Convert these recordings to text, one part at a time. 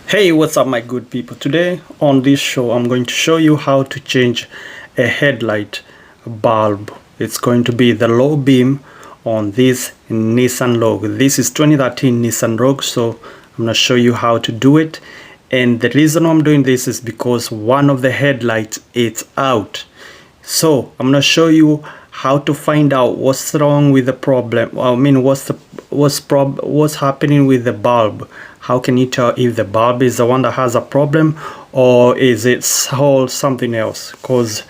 Hey, what's up my good people? Today on this show I'm going to show you how to change a headlight bulb. It's going to be the low beam on this Nissan Rogue. This is 2013 Nissan Rogue, so I'm going to show you how to do it. And the reason I'm doing this is because one of the headlights is out. So I'm gonna show you how to find out what's wrong with the problem. I mean, what's happening with the bulb. How can you tell if the bulb is the one that has a problem or is it something else? Because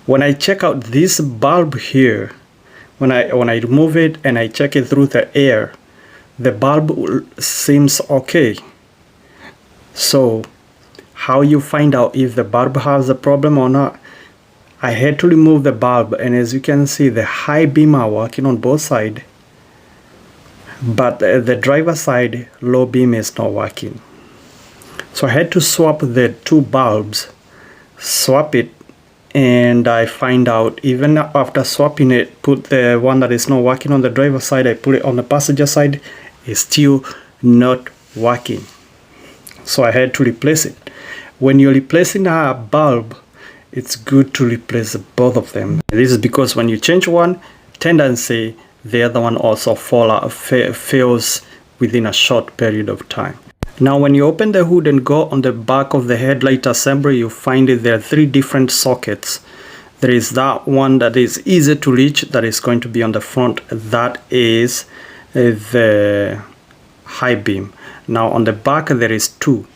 when I check out this bulb here, when I remove it and I check it through the air, the bulb seems okay. So how you find out if the bulb has a problem or not? I had to remove the bulb, and as you can see the high beam are working on both sides, but the driver side low beam is not working. So I had to swap the two bulbs, swap it, and I find out even after swapping it, put the one that is not working on the driver side, I put it on the passenger side, it's still not working. So I had to replace it. When you're replacing a bulb, it's good to replace both of them. This is because when you change one, tendency the other one also fails within a short period of time. Now when you open the hood and go on the back of the headlight assembly, you find it there are three different sockets. There is that one that is easy to reach, that is going to be on the front. That is the high beam. Now on the back there is two.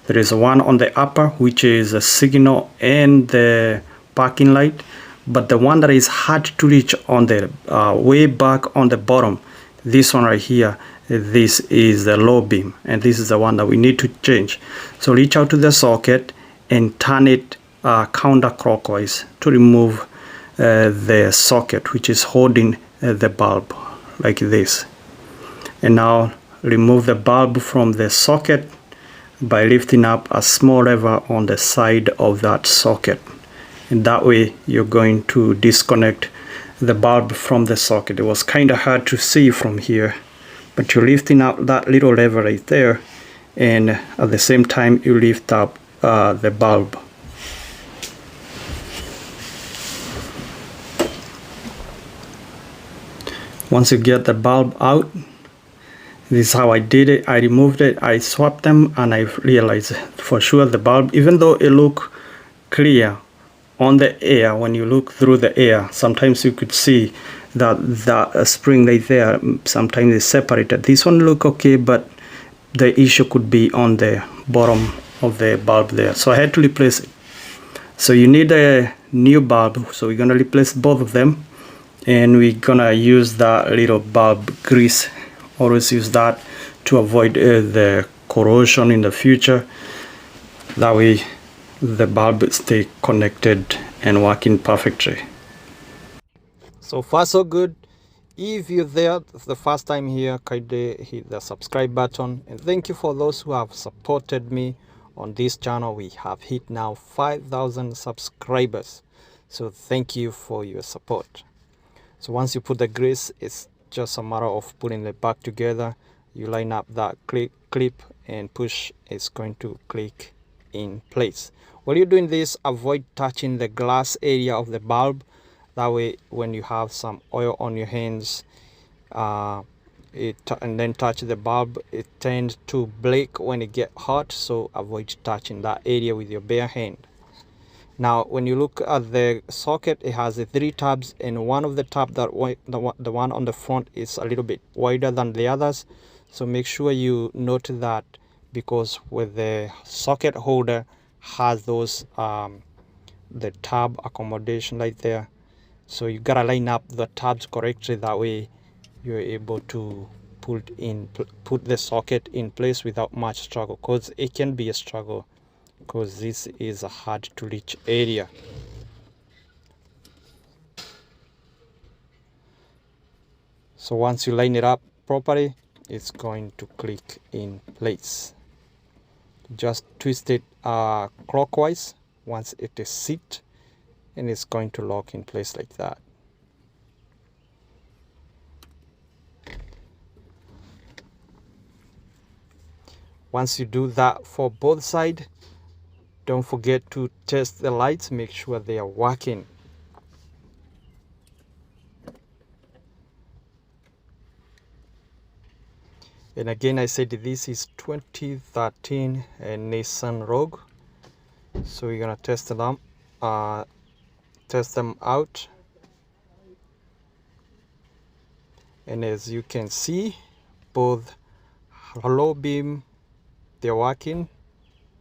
There is one on the upper, which is a signal and the parking light, but the one that is hard to reach on the way back on the bottom, this one right here, this is the low beam, and this is the one that we need to change. So reach out to the socket and turn it counterclockwise to remove the socket which is holding the bulb, like this. And now remove the bulb from the socket by lifting up a small lever on the side of that socket, and that way you're going to disconnect the bulb from the socket. It was kind of hard to see from here, but you're lifting up that little lever right there, and at the same time you lift up the bulb. Once you get the bulb out, this is how I did it. I removed it, I swapped them, and I realized for sure the bulb, even though it looked clear on the air, when you look through the air, sometimes you could see that spring right there, sometimes it's separated. This one look okay, but the issue could be on the bottom of the bulb there. So I had to replace it. So you need a new bulb, so we're gonna replace both of them, and we're gonna use that little bulb grease. Always use that to avoid the corrosion in the future. That way the bulb stay connected and working perfectly. So far so good. If you're there the first time here, kindly hit the subscribe button, and thank you for those who have supported me on this channel. We have hit now 5,000 subscribers, so thank you for your support. So once you put the grease, it's just a matter of putting it back together. You line up that clip and push, it's going to click in place. While you're doing this, avoid touching the glass area of the bulb. That way when you have some oil on your hands and then touch the bulb, it tends to break when it gets hot, so avoid touching that area with your bare hand. Now when you look at the socket, it has the three tabs, and one of the tab, the one on the front, is a little bit wider than the others. So make sure you note that, because with the socket holder has those the tab accommodation right there. So you gotta line up the tabs correctly, that way you're able to put the socket in place without much struggle, because it can be a struggle because this is a hard to reach area. So once you line it up properly, it's going to click in place. Just twist it clockwise once it is set, and it's going to lock in place like that. Once you do that for both sides, don't forget to test the lights, make sure they are working. And again, I said this is 2013 Nissan Rogue. So we're gonna test them out. And as you can see, both low beam, they're working,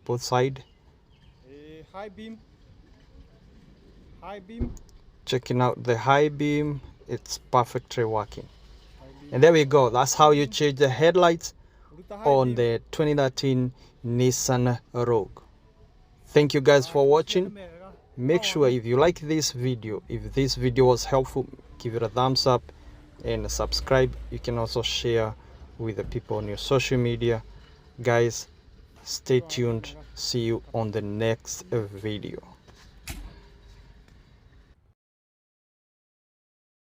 both side. High beam. Checking out the high beam, it's perfectly working. And there we go, that's how you change the headlights on the 2013 Nissan Rogue. Thank you guys for watching. Make sure if you like this video, if this video was helpful, give it a thumbs up and subscribe. You can also share with the people on your social media. Guys, stay tuned. See you on the next video.